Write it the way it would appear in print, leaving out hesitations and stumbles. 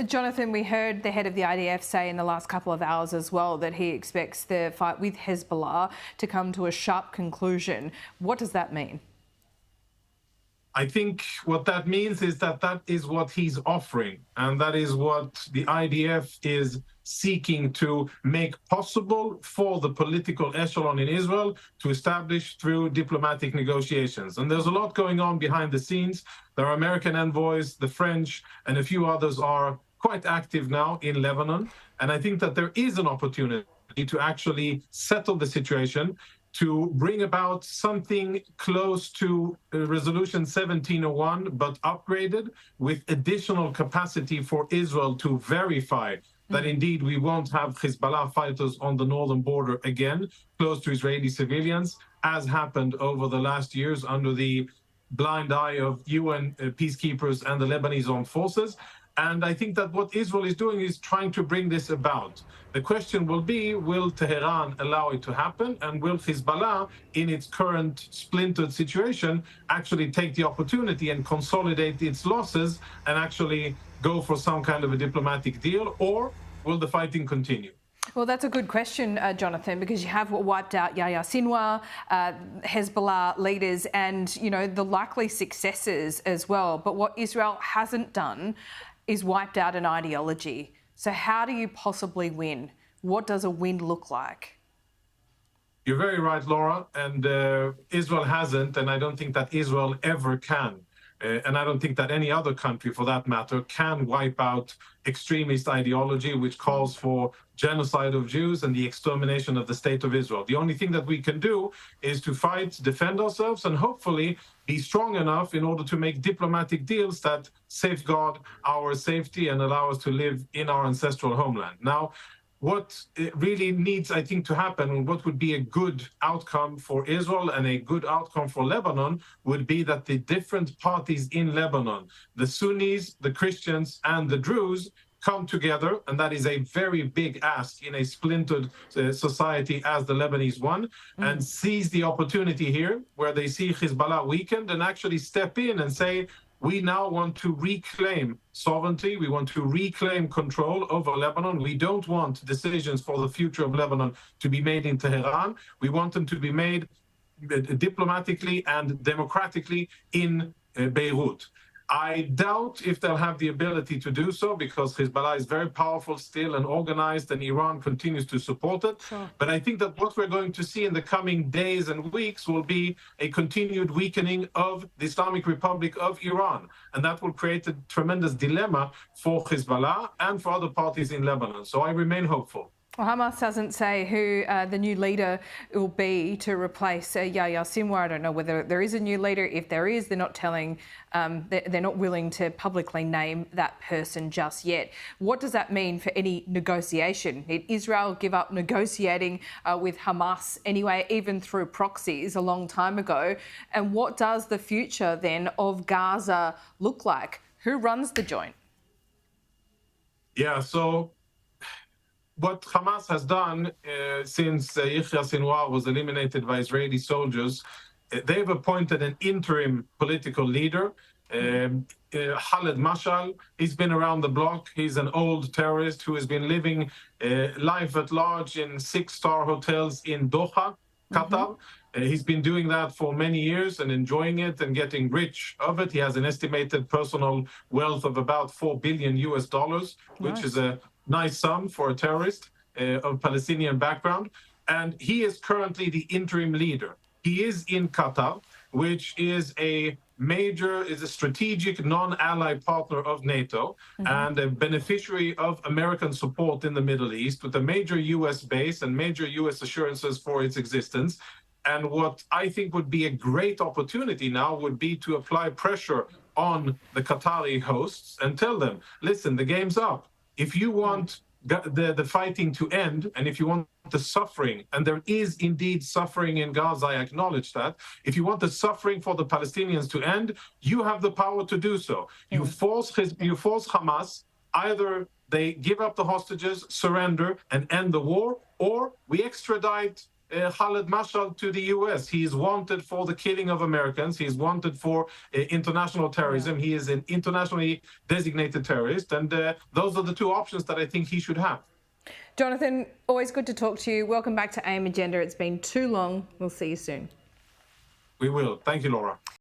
Jonathan, we heard the head of the IDF say in the last couple of hours as well that he expects the fight with Hezbollah to come to a sharp conclusion. What does that mean? I think what that means is that that is what he's offering, and that is what the IDF is seeking to make possible for the political echelon in Israel to establish through diplomatic negotiations. And there's a lot going on behind the scenes. There are American envoys, the French, and a few others are quite active now in Lebanon. And I think that there is an opportunity to actually settle the situation, to bring about something close to Resolution 1701, but upgraded with additional capacity for Israel to verify that indeed we won't have Hezbollah fighters on the northern border again, close to Israeli civilians, as happened over the last years under the blind eye of UN peacekeepers and the Lebanese armed forces. And I think that what Israel is doing is trying to bring this about. The question will be, will Tehran allow it to happen? And will Hezbollah, in its current splintered situation, actually take the opportunity and consolidate its losses and actually go for some kind of a diplomatic deal? Or will the fighting continue? Well, that's a good question, Jonathan, because you have wiped out Yahya Sinwar, Hezbollah leaders, and, you know, the likely successors as well. But what Israel hasn't done is wiped out an ideology. So how do you possibly win? What does a win look like? You're very right, Laura, and Israel hasn't, and I don't think that Israel ever can. And I don't think that any other country, for that matter, can wipe out extremist ideology which calls for genocide of Jews and the extermination of the state of Israel. The only thing that we can do is to fight, defend ourselves, and hopefully be strong enough in order to make diplomatic deals that safeguard our safety and allow us to live in our ancestral homeland. Now, what really needs, I think, to happen, and what would be a good outcome for Israel and a good outcome for Lebanon, would be that the different parties in Lebanon, the Sunnis, the Christians, and the Druze, come together, and that is a very big ask in a splintered society as the Lebanese one, and seize the opportunity here where they see Hezbollah weakened and actually step in and say, we now want to reclaim sovereignty. We want to reclaim control over Lebanon. We don't want decisions for the future of Lebanon to be made in Tehran. We want them to be made diplomatically and democratically in Beirut. I doubt if they'll have the ability to do so, because Hezbollah is very powerful still and organized, and Iran continues to support it. Sure. But I think that what we're going to see in the coming days and weeks will be a continued weakening of the Islamic Republic of Iran. And that will create a tremendous dilemma for Hezbollah and for other parties in Lebanon. So I remain hopeful. Well, Hamas doesn't say who the new leader will be to replace Yahya Sinwar. I don't know whether there is a new leader. If there is, they're not telling, they're not willing to publicly name that person just yet. What does that mean for any negotiation? Did Israel give up negotiating with Hamas anyway, even through proxies a long time ago? And what does the future then of Gaza look like? Who runs the joint? Yeah, so what Hamas has done since Yahya Sinwar was eliminated by Israeli soldiers, they've appointed an interim political leader, Khaled Mashal. He's been around the block. He's an old terrorist who has been living life at large in 6-star hotels in Doha, Qatar. He's been doing that for many years and enjoying it and getting rich of it. He has an estimated personal wealth of about $4 billion, which is a nice sum for a terrorist of Palestinian background. And he is currently the interim leader. He is in Qatar, which is a strategic non-ally partner of NATO and a beneficiary of American support in the Middle East, with a major US base and major US assurances for its existence. And what I think would be a great opportunity now would be to apply pressure on the Qatari hosts and tell them, listen, the game's up. If you want the fighting to end, and if you want the suffering, and there is indeed suffering in Gaza, I acknowledge that. If you want the suffering for the Palestinians to end, you have the power to do so. You force Hamas, either they give up the hostages, surrender, and end the war, or we extradite Khaled Mashal to the US. He is wanted for the killing of Americans. He is wanted for international terrorism. He is an internationally designated terrorist. And those are the two options that I think he should have. Jonathan, always good to talk to you. Welcome back to AIM Agenda. It's been too long. We'll see you soon. We will. Thank you, Laura.